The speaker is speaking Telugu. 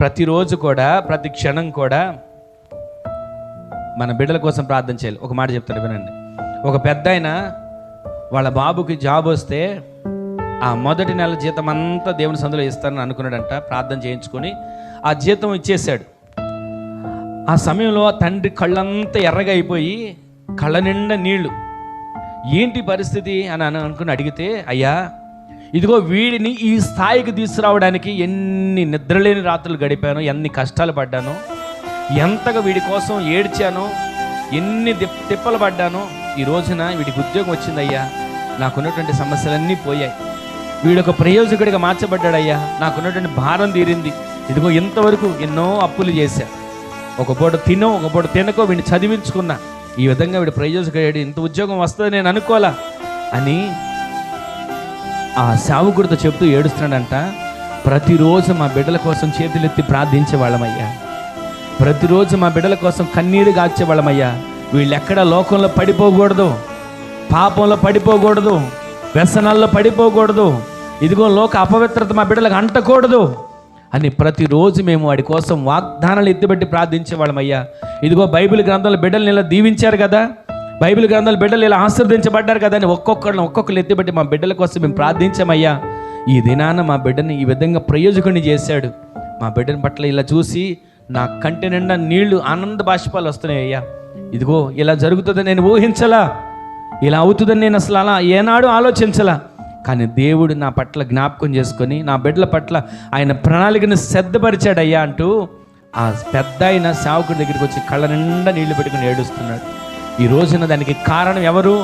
ప్రతిరోజు కూడా, ప్రతి క్షణం కూడా మన బిడ్డల కోసం ప్రార్థన చేయాలి. ఒక మాట చెప్తాను వినండి. ఒక పెద్ద ఆయన వాళ్ళ బాబుకి జాబ్ వస్తే ఆ మొదటి నెల జీతం అంతా దేవుని సందులో ఇస్తానని అనుకున్నాడంట. ప్రార్థన చేయించుకొని ఆ జీతం ఇచ్చేశాడు. ఆ సమయంలో ఆ తండ్రి కళ్ళంతా ఎర్రగా అయిపోయి కళ్ళ నిండా నీళ్లు. ఏంటి పరిస్థితి అని అనుకుని అడిగితే, అయ్యా ఇదిగో వీడిని ఈ స్థాయికి తీసుకురావడానికి ఎన్ని నిద్రలేని రాత్రులు గడిపాను, ఎన్ని కష్టాలు పడ్డాను, ఎంతగా వీడి కోసం ఏడ్చాను, ఎన్ని తిప్పలు పడ్డాను. ఈ రోజున వీడికి ఉద్యోగం వచ్చిందయ్యా, నాకున్నటువంటి సమస్యలన్నీ పోయాయి, వీడొక ప్రయోజకుడిగా మార్చబడ్డాడయ్యా, నాకున్నటువంటి భారం తీరింది. ఇదిగో ఇంతవరకు ఎన్నో అప్పులు చేశా, ఒక పూట తినో ఒక పూట తినకో వీడిని చదివించుకున్నా, ఈ విధంగా వీడు ప్రయోజకుడు, ఇంత ఉద్యోగం వస్తుంది నేను అనుకోలా అని ఆ సేవకుడితో చెప్తూ ఏడుస్తున్నాడంట. ప్రతిరోజు మా బిడ్డల కోసం చేతులెత్తి ప్రార్థించే వాళ్ళమయ్యా, ప్రతిరోజు మా బిడ్డల కోసం కన్నీరు గార్చే వాళ్ళమయ్యా. వీళ్ళు ఎక్కడ లోకంలో పడిపోకూడదు, పాపంలో పడిపోకూడదు, వ్యసనాల్లో పడిపోకూడదు, ఇదిగో లోక అపవిత్రత మా బిడ్డలకు అంటకూడదు అని ప్రతిరోజు మేము వాడి కోసం వాగ్దానాలు ఎత్తిబెట్టి ప్రార్థించే వాళ్ళమయ్యా. ఇదిగో బైబిల్ గ్రంథాలు బిడ్డలు ఇలా దీవించారు కదా, బైబిల్ గ్రంథాలు బిడ్డలు ఇలా ఆశీర్వదించబడ్డారు కదా అని ఒక్కొక్కరు ఎత్తిబెట్టి మా బిడ్డల కోసం మేము ప్రార్థించామయ్యా. ఈ దినాన మా బిడ్డని ఈ విధంగా ప్రయోజకుడిని చేశాడు. మా బిడ్డని పట్ల ఇలా చూసి నా కంటి నిండా నీళ్లు, ఆనంద బాష్పాలు వస్తున్నాయి. అయ్యా ఇదిగో ఇలా జరుగుతుందని నేను ఊహించలా, ఇలా అవుతుందని నేను అసలు అలా ఏనాడు ఆలోచించలా. కానీ దేవుడు నా పట్ల జ్ఞాపకం చేసుకొని నా బిడ్డల పట్ల ఆయన ప్రణాళికను సిద్ధపరిచాడయ్యా అంటూ ఆ పెద్ద ఆయన సేవకుడి దగ్గరికి వచ్చి కళ్ళ నిండా నీళ్లు పెట్టుకుని ఏడుస్తున్నాడు. ఈ రోజున దానికి కారణం ఎవరు?